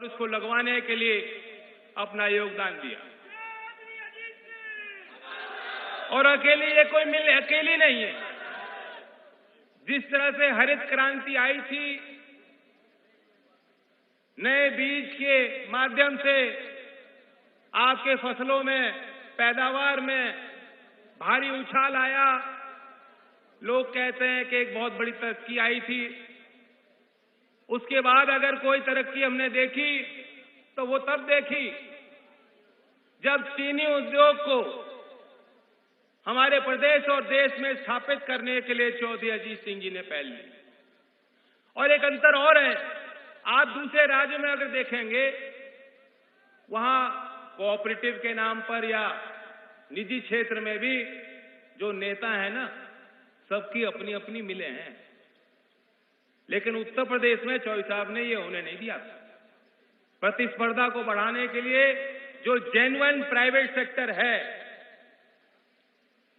और उसको लगवाने के लिए अपना योगदान दिया। और ये कोई अकेली नहीं है। जिस तरह से हरित क्रांति आई थी, नए बीज के माध्यम से आपके फसलों में पैदावार में भारी उछाल आया। लोग कहते हैं कि एक बहुत बड़ी तरक्की आई थी। उसके बाद अगर कोई तरक्की हमने देखी तो वो तब देखी जब चीनी उद्योग को हमारे प्रदेश और देश में स्थापित करने के लिए चौधरी अजीत सिंह जी ने पहल ली। और एक अंतर और है, आप दूसरे राज्यों में अगर देखेंगे, वहां कोऑपरेटिव के नाम पर या निजी क्षेत्र में भी जो नेता है ना, सबकी अपनी अपनी मिलें हैं। लेकिन उत्तर प्रदेश में चौधरी साहब ने ये होने नहीं दिया। प्रतिस्पर्धा को बढ़ाने के लिए जो जेन्युइन प्राइवेट सेक्टर है,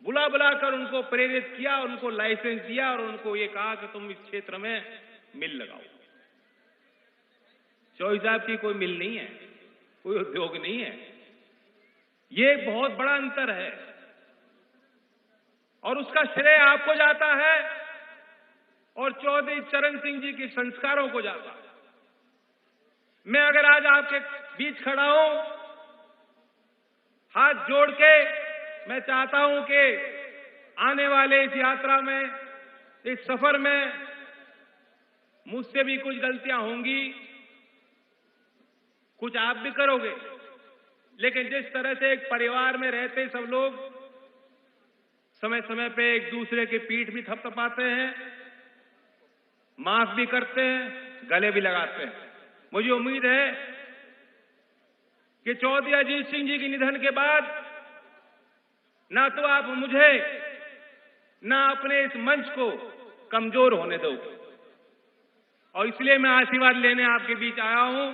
बुला बुलाकर उनको प्रेरित किया, उनको लाइसेंस दिया और उनको ये कहा कि तुम इस क्षेत्र में मिल लगाओ। चौधरी साहब की कोई मिल नहीं है, कोई उद्योग नहीं है। ये बहुत बड़ा अंतर है और उसका श्रेय आपको जाता है और चौधरी चरण सिंह जी के संस्कारों को जाता है। मैं अगर आज आपके बीच खड़ा हूं, हाथ जोड़ के मैं चाहता हूं कि आने वाले इस यात्रा में, इस सफर में मुझसे भी कुछ गलतियां होंगी, कुछ आप भी करोगे, लेकिन जिस तरह से एक परिवार में रहते सब लोग समय समय पे एक दूसरे की पीठ भी थपथपाते हैं, माफ भी करते हैं, गले भी लगाते हैं। मुझे उम्मीद है कि चौधरी अजीत सिंह जी के निधन के बाद ना तो आप मुझे ना अपने इस मंच को कमजोर होने दोगे। और इसलिए मैं आशीर्वाद लेने आपके बीच आया हूं।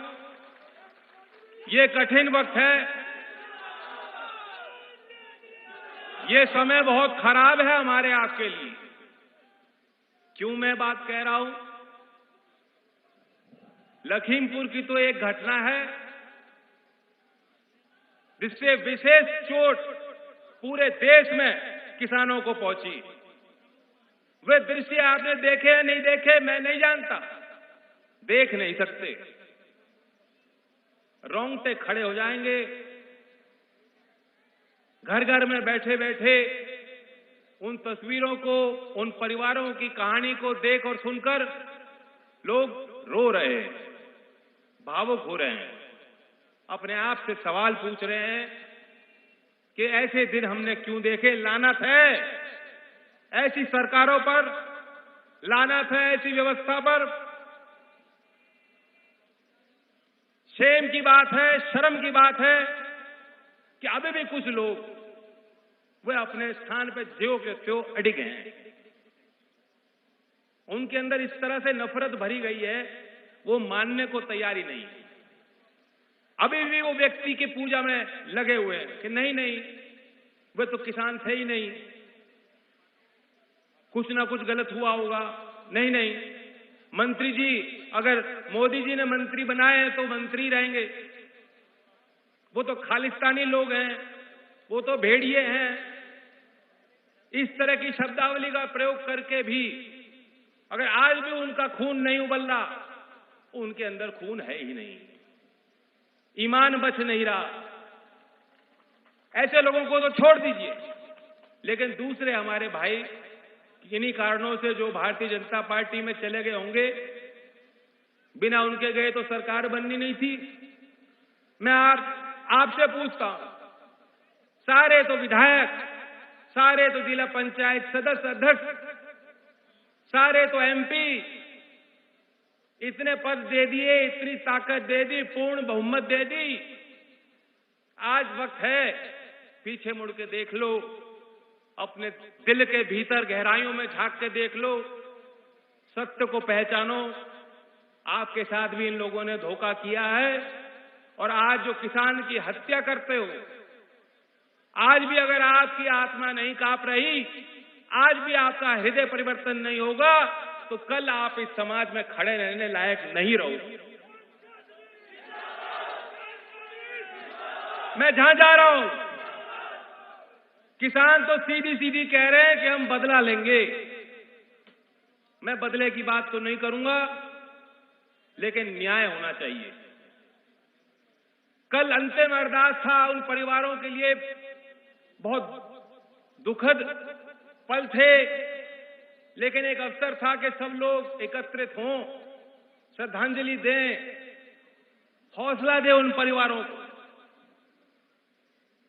ये कठिन वक्त है, ये समय बहुत खराब है हमारे आपके लिए। क्यों मैं बात कह रहा हूं? लखीमपुर की तो एक घटना है जिससे विशेष चोट पूरे देश में किसानों को पहुंची। वे दृश्य आपने देखे या नहीं देखे मैं नहीं जानता, देख नहीं सकते, रोंगटे खड़े हो जाएंगे। घर घर में बैठे बैठे उन तस्वीरों को, उन परिवारों की कहानी को देख और सुनकर लोग रो रहे हैं, भावुक हो रहे हैं, अपने आप से सवाल पूछ रहे हैं कि ऐसे दिन हमने क्यों देखे। लानत है ऐसी सरकारों पर, लानत है ऐसी व्यवस्था पर। शेम की बात है, शर्म की बात है कि अभी भी कुछ लोग वे अपने स्थान पर ज्यों के त्यों अडिग हैं। उनके अंदर इस तरह से नफरत भरी गई है, वो मानने को तैयारी नहीं है। अभी भी वो व्यक्ति की पूजा में लगे हुए हैं कि नहीं नहीं, वे तो किसान थे ही नहीं, कुछ ना कुछ गलत हुआ होगा। नहीं नहीं, मंत्री जी, अगर मोदी जी ने मंत्री बनाए हैं तो मंत्री रहेंगे, वो तो खालिस्तानी लोग हैं, वो तो भेड़िए हैं। इस तरह की शब्दावली का प्रयोग करके भी अगर आज भी उनका खून नहीं उबल रहा, उनके अंदर खून है ही नहीं, ईमान बच नहीं रहा। ऐसे लोगों को तो छोड़ दीजिए, लेकिन दूसरे हमारे भाई किन्हीं कारणों से जो भारतीय जनता पार्टी में चले गए होंगे, बिना उनके गए तो सरकार बननी नहीं थी। मैं आपसे पूछता हूं, सारे तो विधायक, सारे तो जिला पंचायत सदस्य अध्यक्ष, सारे तो एमपी, इतने पद दे दिए, इतनी ताकत दे दी, पूर्ण बहुमत दे दी। आज वक्त है पीछे मुड़ के देख लो, अपने दिल के भीतर गहराइयों में झांक के देख लो, सत्य को पहचानो। आपके साथ भी इन लोगों ने धोखा किया है और आज जो किसान की हत्या करते हो, आज भी अगर आपकी आत्मा नहीं कांप रही, आज भी आपका हृदय परिवर्तन नहीं होगा, तो कल आप इस समाज में खड़े रहने लायक नहीं रहोगे। मैं जहां जा रहा हूं, किसान तो सीधी सीधी कह रहे हैं कि हम बदला लेंगे। मैं बदले की बात तो नहीं करूंगा, लेकिन न्याय होना चाहिए। कल अंतिम अरदास था, उन परिवारों के लिए बहुत दुखद पल थे, लेकिन एक अवसर था कि सब लोग एकत्रित हों, श्रद्धांजलि दें, हौसला दें उन परिवारों को।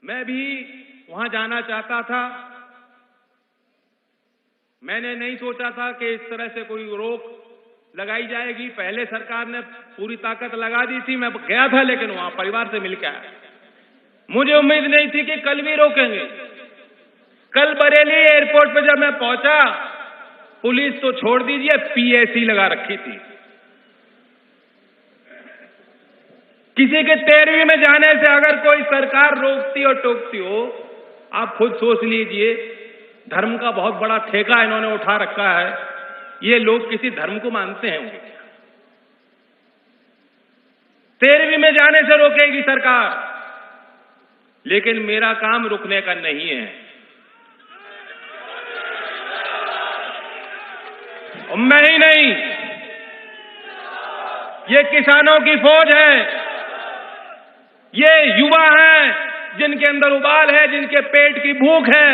मैं भी वहां जाना चाहता था। मैंने नहीं सोचा था कि इस तरह से कोई रोक लगाई जाएगी। पहले सरकार ने पूरी ताकत लगा दी थी, मैं गया था, लेकिन वहां परिवार से मिलकर आया। मुझे उम्मीद नहीं थी कि कल भी रोकेंगे। कल बरेली एयरपोर्ट पर जब मैं पहुंचा, पुलिस तो छोड़ दीजिए, पीएसी लगा रखी थी। किसी के 13वीं में जाने से अगर कोई सरकार रोकती और टोकती हो, आप खुद सोच लीजिए, धर्म का बहुत बड़ा ठेका इन्होंने उठा रखा है। ये लोग किसी धर्म को मानते हैं क्या? 13वीं में जाने से रोकेगी सरकार, लेकिन मेरा काम रुकने का नहीं है। और मैं ही नहीं, ये किसानों की फौज है, ये युवा हैं जिनके अंदर उबाल है, जिनके पेट की भूख है।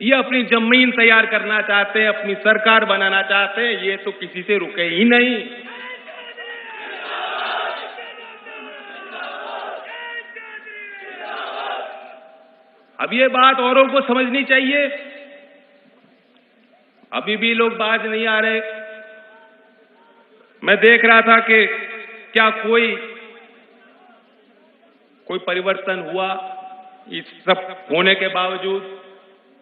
ये अपनी जमीन तैयार करना चाहते हैं, अपनी सरकार बनाना चाहते हैं। ये तो किसी से रुके ही नहीं। अब ये बात औरों को समझनी चाहिए। अभी भी लोग बाज नहीं आ रहे। मैं देख रहा था कि क्या कोई परिवर्तन हुआ। इस सब होने के बावजूद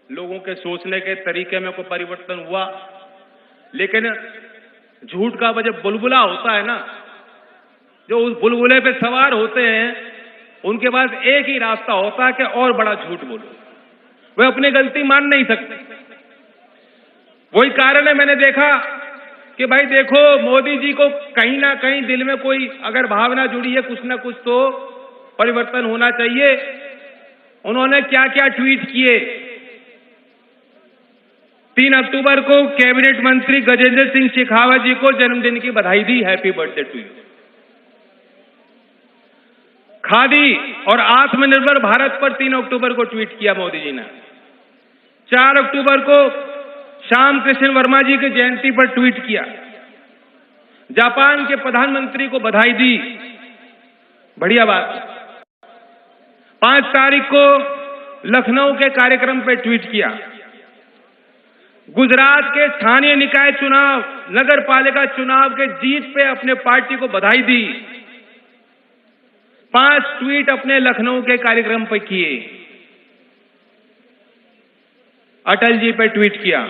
लोगों के सोचने के तरीके में कोई परिवर्तन हुआ। लेकिन झूठ का जब बुलबुला होता है ना, जो उस बुलबुले पे सवार होते हैं, उनके पास एक ही रास्ता होता है कि और बड़ा झूठ बोलो। वे अपनी गलती मान नहीं सकते। वही कारण है, मैंने देखा कि भाई देखो, मोदी जी को कहीं ना कहीं दिल में कोई अगर भावना जुड़ी है, कुछ ना कुछ तो परिवर्तन होना चाहिए। उन्होंने क्या क्या ट्वीट किए। 3 अक्टूबर को कैबिनेट मंत्री गजेंद्र सिंह शेखावत जी को जन्मदिन की बधाई दी, happy birthday to you. Khadi और आत्मनिर्भर भारत पर 3 अक्टूबर को ट्वीट किया मोदी जी ने। 4 अक्टूबर को श्याम कृष्ण वर्मा जी की जयंती पर ट्वीट किया। जापान के प्रधानमंत्री को बधाई दी, बढ़िया बात। 5 तारीख को लखनऊ के कार्यक्रम पर ट्वीट किया। गुजरात के स्थानीय निकाय चुनाव, नगर पालिका चुनाव के जीत पे अपने पार्टी को बधाई दी। 5 ट्वीट अपने लखनऊ के कार्यक्रम पर किए। अटल जी पे ट्वीट किया।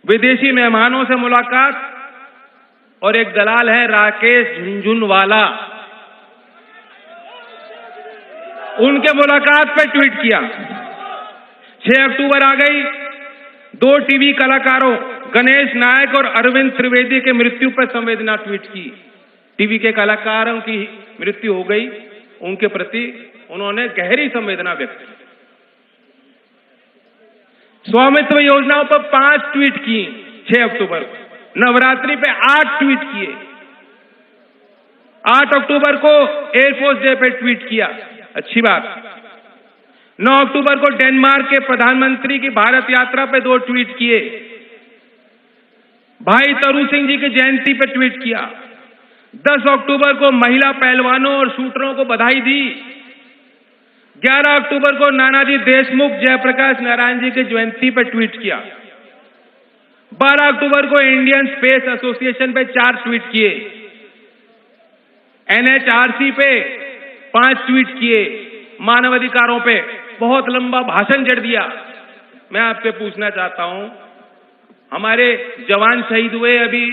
विदेशी मेहमानों से मुलाकात, और एक दलाल है राकेश झुनझुनवाला, उनके मुलाकात पे ट्वीट किया। 6 अक्टूबर आ गई। 2 टीवी कलाकारों गणेश नायक और अरविंद त्रिवेदी के मृत्यु पर संवेदना ट्वीट की। टीवी के कलाकारों की मृत्यु हो गई, उनके प्रति उन्होंने गहरी संवेदना व्यक्त की। स्वामित्व योजनाओं पर 5 ट्वीट की 6 अक्टूबर को। नवरात्रि पे 8 ट्वीट किए। 8 अक्टूबर को एयरफोर्स डे पे ट्वीट किया, अच्छी बात। 9 अक्टूबर को डेनमार्क के प्रधानमंत्री की भारत यात्रा पे 2 ट्वीट किए। भाई तरू सिंह जी की जयंती पे ट्वीट किया। 10 अक्टूबर को महिला पहलवानों और शूटरों को बधाई दी। 11 अक्टूबर को नानाजी देशमुख, जयप्रकाश नारायण जी की जयंती पे ट्वीट किया। 12 अक्टूबर को इंडियन स्पेस एसोसिएशन पे 4 ट्वीट किए। एनएचआरसी पे 5 ट्वीट किए। मानवाधिकारों पे बहुत लंबा भाषण जड़ दिया। मैं आपसे पूछना चाहता हूं, हमारे जवान शहीद हुए अभी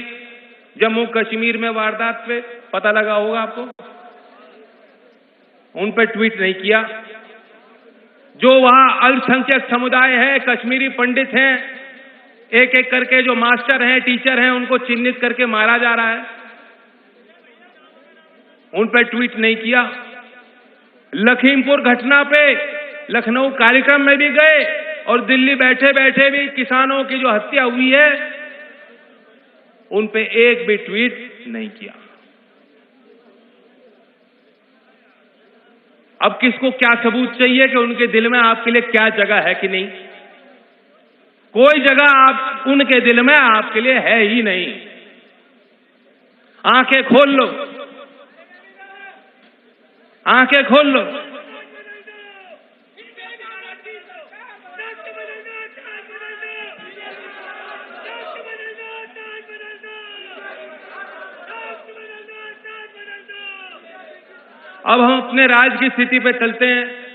जम्मू कश्मीर में वारदात पे, पता लगा होगा आपको, उन पर ट्वीट नहीं किया। जो वहां अल्पसंख्यक समुदाय है, कश्मीरी पंडित हैं, एक एक करके जो मास्टर हैं, टीचर हैं, उनको चिन्हित करके मारा जा रहा है, उन पर ट्वीट नहीं किया। लखीमपुर घटना पे लखनऊ कार्यक्रम में भी गए और दिल्ली बैठे बैठे भी किसानों की जो हत्या हुई है उन पे एक भी ट्वीट नहीं किया। अब किसको क्या सबूत चाहिए कि उनके दिल में आपके लिए क्या जगह है कि नहीं? कोई जगह आप उनके दिल में आपके लिए है ही नहीं। आंखें खोल लो, आंखें खोल लो। अब हम अपने राज्य की स्थिति पे चलते हैं।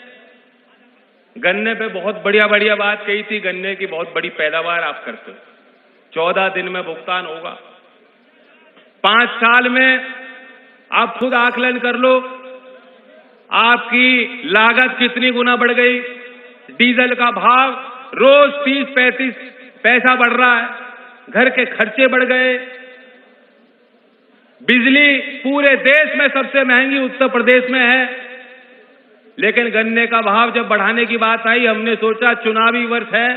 गन्ने पे बहुत बढ़िया बढ़िया बात कही थी, गन्ने की बहुत बड़ी पैदावार आप करते हो, 14 दिन में भुगतान होगा। 5 साल में आप खुद आकलन कर लो, आपकी लागत कितनी गुना बढ़ गई। डीजल का भाव रोज 30-35 पैसा बढ़ रहा है, घर के खर्चे बढ़ गए। बिजली पूरे देश में सबसे महंगी उत्तर प्रदेश में है, लेकिन गन्ने का भाव जब बढ़ाने की बात आई, हमने सोचा चुनावी वर्ष है,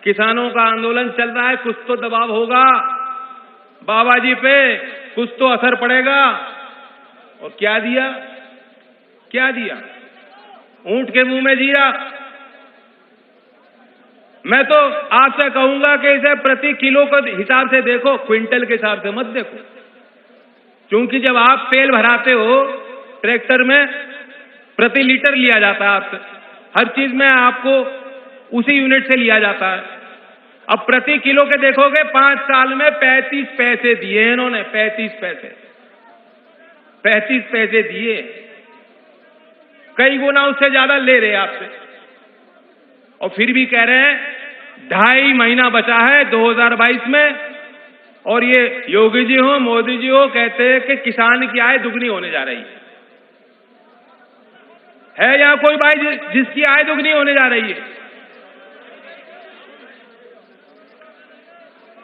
किसानों का आंदोलन चल रहा है, कुछ तो दबाव होगा बाबा जी पे, कुछ तो असर पड़ेगा। और क्या दिया? क्या दिया? ऊंट के मुंह में जीरा। मैं तो आपसे कहूंगा कि इसे प्रति किलो के हिसाब से देखो, क्विंटल के हिसाब से मत देखो, क्योंकि जब आप तेल भराते हो ट्रैक्टर में प्रति लीटर लिया जाता है आपसे, हर चीज में आपको उसी यूनिट से लिया जाता है। अब प्रति किलो के देखोगे, 5 साल में 35 पैसे दिए इन्होंने, 35 पैसे दिए, कई गुना उससे ज्यादा ले रहे आपसे। और फिर भी कह रहे हैं 2.5 महीना बचा है 2022 में, और ये योगी जी हो मोदी जी हो कहते हैं कि किसान की आय दुगनी होने जा रही है या कोई भाई जिसकी आय दुगनी होने जा रही है?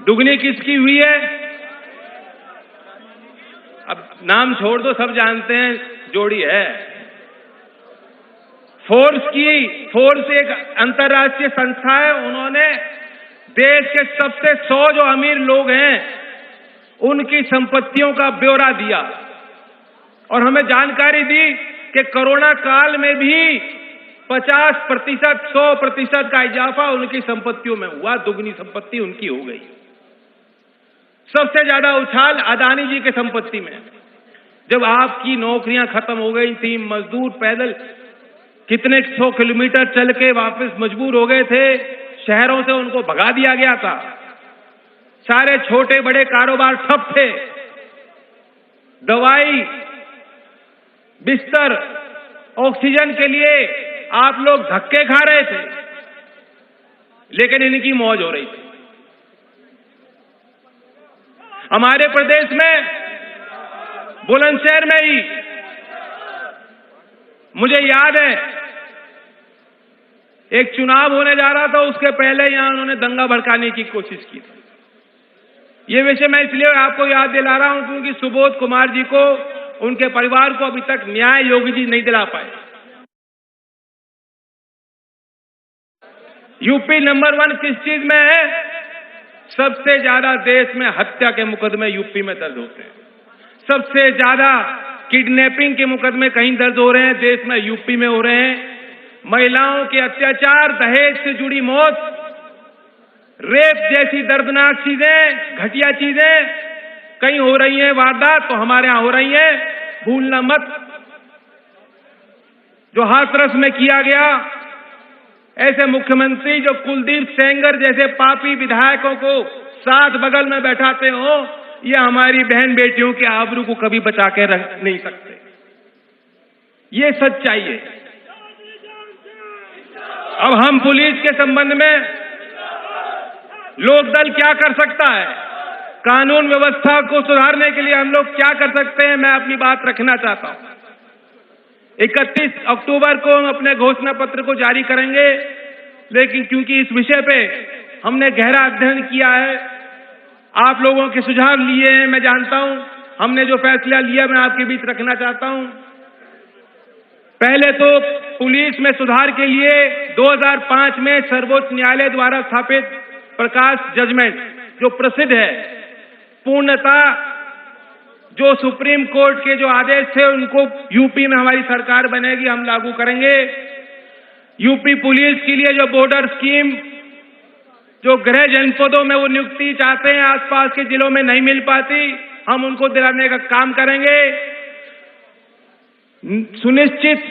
दुगनी किसकी हुई है? अब नाम छोड़ दो, सब जानते हैं जोड़ी है। फोर्स एक अंतर्राष्ट्रीय संस्था है, उन्होंने देश के सबसे 100 जो अमीर लोग हैं उनकी संपत्तियों का ब्यौरा दिया और हमें जानकारी दी कि कोरोना काल में भी 50%, 100% का इजाफा उनकी संपत्तियों में हुआ, दुगनी संपत्ति उनकी हो गई। सबसे ज्यादा उछाल अदानी जी के संपत्ति में। जब आपकी नौकरियां खत्म हो गई थी, मजदूर पैदल कितने 100 किलोमीटर चल के वापस मजबूर हो गए थे, शहरों से उनको भगा दिया गया था, सारे छोटे बड़े कारोबार ठप थे, दवाई, बिस्तर, ऑक्सीजन के लिए आप लोग धक्के खा रहे थे, लेकिन इनकी मौज हो रही थी। हमारे प्रदेश में बुलंदशहर में ही मुझे याद है एक चुनाव होने जा रहा था, उसके पहले यहां उन्होंने दंगा भड़काने की कोशिश की थी। ये विषय मैं इसलिए आपको याद दिला रहा हूं क्योंकि सुबोध कुमार जी को, उनके परिवार को अभी तक न्याय योगी जी नहीं दिला पाए। यूपी नंबर 1 किस चीज में है? सबसे ज्यादा देश में हत्या के मुकदमे यूपी में दर्ज होते हैं, सबसे ज्यादा किडनैपिंग के मुकदमे कहीं दर्ज हो रहे हैं देश में, यूपी में हो रहे हैं। महिलाओं के अत्याचार, दहेज से जुड़ी मौत, रेप जैसी दर्दनाक चीजें, घटिया चीजें कहीं हो रही हैं वारदात, तो हमारे यहां हो रही हैं। भूलना मत, जो हाथरस में किया गया, ऐसे मुख्यमंत्री जो कुलदीप सेंगर जैसे पापी विधायकों को साथ बगल में बैठाते हो, ये हमारी बहन बेटियों के आबरू को कभी बचा के रख नहीं सकते। ये सच्चाई है। अब हम पुलिस के संबंध में लोकदल क्या कर सकता है, कानून व्यवस्था को सुधारने के लिए हम लोग क्या कर सकते हैं, मैं अपनी बात रखना चाहता हूं। 31 अक्टूबर को हम अपने घोषणा पत्र को जारी करेंगे, लेकिन क्योंकि इस विषय पे हमने गहरा अध्ययन किया है, आप लोगों के सुझाव लिए हैं, मैं जानता हूं, हमने जो फैसला लिया मैं आपके बीच रखना चाहता हूं। पहले तो पुलिस में सुधार के लिए 2005 में सर्वोच्च न्यायालय द्वारा स्थापित प्रकाश जजमेंट जो प्रसिद्ध है, पूर्णतः जो सुप्रीम कोर्ट के जो आदेश थे उनको यूपी में हमारी सरकार बनेगी, हम लागू करेंगे। यूपी पुलिस के लिए जो बॉर्डर स्कीम, जो गृह जनपदों में वो नियुक्ति चाहते हैं, आसपास के जिलों में नहीं मिल पाती, हम उनको दिलाने का काम करेंगे। सुनिश्चित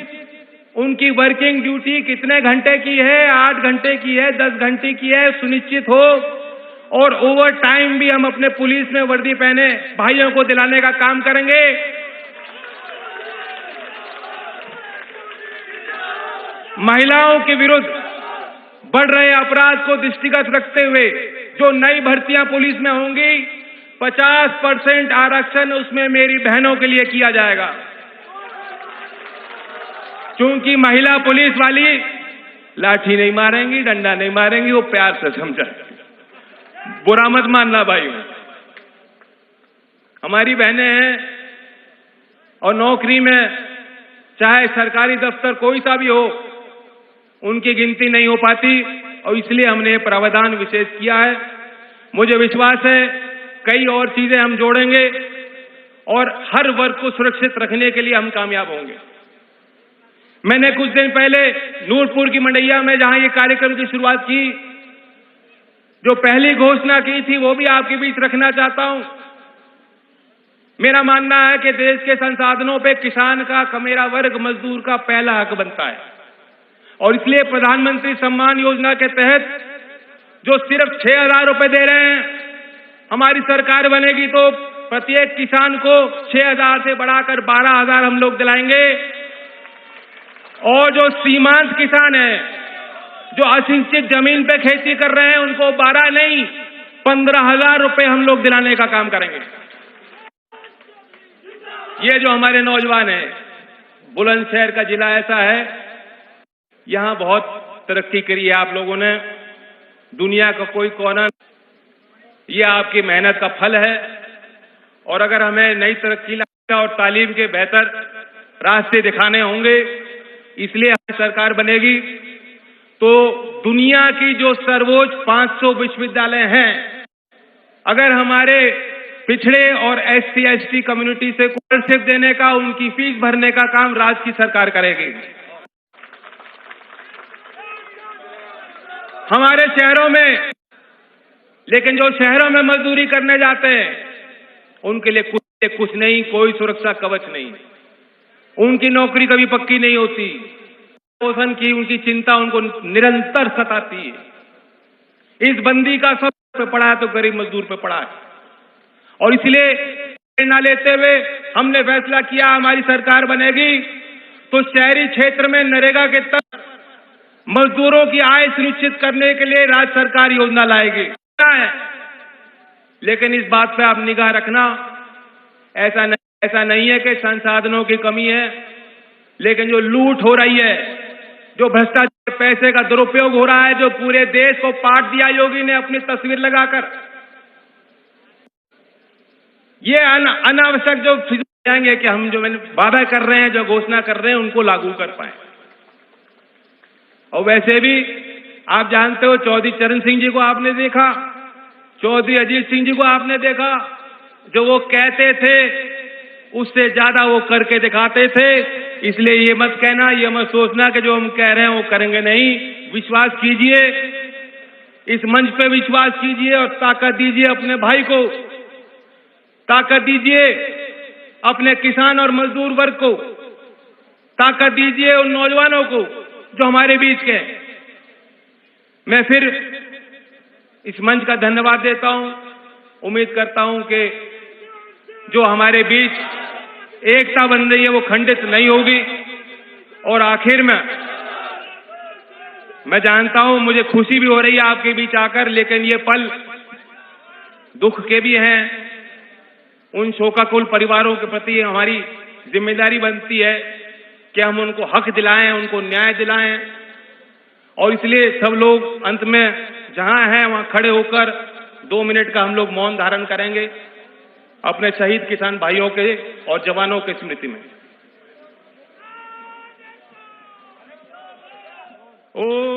उनकी वर्किंग ड्यूटी कितने घंटे की है, 8 घंटे की है, 10 घंटे की है, सुनिश्चित हो। और ओवर टाइम भी हम अपने पुलिस में वर्दी पहने भाइयों को दिलाने का काम करेंगे। महिलाओं के विरुद्ध बढ़ रहे अपराध को दृष्टिगत रखते हुए जो नई भर्तियां पुलिस में होंगी, 50% आरक्षण उसमें मेरी बहनों के लिए किया जाएगा। क्योंकि महिला पुलिस वाली लाठी नहीं मारेंगी, डंडा नहीं मारेंगी, वो प्यार से समझाएंगी। बुरा मत मानना भाई, हमारी बहनें हैं और नौकरी में चाहे सरकारी दफ्तर कोई सा भी हो, उनकी गिनती नहीं हो पाती और इसलिए हमने प्रावधान विशेष किया है। मुझे विश्वास है कई और चीजें हम जोड़ेंगे और हर वर्ग को सुरक्षित रखने के लिए हम कामयाब होंगे। मैंने कुछ दिन पहले नूरपुर की मंडैया में जहां ये कार्यक्रम की शुरुआत की, जो पहली घोषणा की थी वो भी आपके बीच रखना चाहता हूं। मेरा मानना है कि देश के संसाधनों पे किसान का, मेरा वर्ग, मजदूर का पहला हक बनता है और इसलिए प्रधानमंत्री सम्मान योजना के तहत जो सिर्फ 6,000 रुपए दे रहे हैं, हमारी सरकार बनेगी तो प्रत्येक किसान को 6,000 से बढ़ाकर 12,000 हम लोग दिलाएंगे। और जो सीमांत किसान है, जो असिंचित जमीन पे खेती कर रहे हैं, उनको 12 नहीं 15,000 रुपए हम लोग दिलाने का काम करेंगे। ये जो हमारे नौजवान हैं, बुलंदशहर का जिला ऐसा है, यहां बहुत तरक्की करी है आप लोगों ने, दुनिया का कोई कोना, ये आपकी मेहनत का फल है। और अगर हमें नई तरक्की और तालीम के बेहतर रास्ते दिखाने होंगे, इसलिए हमारी सरकार बनेगी तो दुनिया की जो सर्वोच्च 500 विश्वविद्यालय हैं, अगर हमारे पिछड़े और SC/ST कम्युनिटी से स्कॉलरशिप देने का, उनकी फीस भरने का काम राज्य की सरकार करेगी। हमारे शहरों में, लेकिन जो शहरों में मजदूरी करने जाते हैं उनके लिए कुछ नहीं, कोई सुरक्षा कवच नहीं, उनकी नौकरी कभी पक्की नहीं होती, पोषण की उनकी चिंता उनको निरंतर सताती है। इस बंदी का सब पे पड़ा है तो गरीब मजदूर पे पड़ा है और इसलिए प्रेरणा लेते हुए हमने फैसला किया, हमारी सरकार बनेगी तो शहरी क्षेत्र में नरेगा के तहत मजदूरों की आय सुनिश्चित करने के लिए राज्य सरकार योजना लाएगी। लेकिन इस बात पे आप निगाह रखना, ऐसा नहीं है कि संसाधनों की कमी है, लेकिन जो लूट हो रही है, जो भ्रष्टाचार, पैसे का दुरुपयोग हो रहा है, जो पूरे देश को पाट दिया योगी ने अपनी तस्वीर लगाकर, ये अनावश्यक जो जाएंगे कि हम जो वादा कर रहे हैं, जो घोषणा कर रहे हैं, उनको लागू कर पाए। और वैसे भी आप जानते हो, चौधरी चरण सिंह जी को आपने देखा, चौधरी अजीत सिंह जी को आपने देखा, जो वो कहते थे उससे ज्यादा वो करके दिखाते थे। इसलिए ये मत कहना, ये मत सोचना कि जो हम कह रहे हैं वो करेंगे नहीं। विश्वास कीजिए, इस मंच पे विश्वास कीजिए और ताकत दीजिए अपने भाई को, ताकत दीजिए अपने किसान और मजदूर वर्ग को, ताकत दीजिए उन नौजवानों को जो हमारे बीच के। मैं फिर इस मंच का धन्यवाद देता हूं। उम्मीद करता हूं कि जो हमारे बीच एकता बन रही है वो खंडित नहीं होगी। और आखिर में मैं जानता हूं, मुझे खुशी भी हो रही है आपके बीच आकर, लेकिन ये पल दुख के भी हैं। उन शोकाकुल परिवारों के प्रति हमारी जिम्मेदारी बनती है कि हम उनको हक दिलाएं, उनको न्याय दिलाएं। और इसलिए सब लोग अंत में जहां हैं वहां खड़े होकर 2 मिनट का हम लोग मौन धारण करेंगे। अपने शहीद किसान भाइयों के और जवानों की स्मृति में। ओ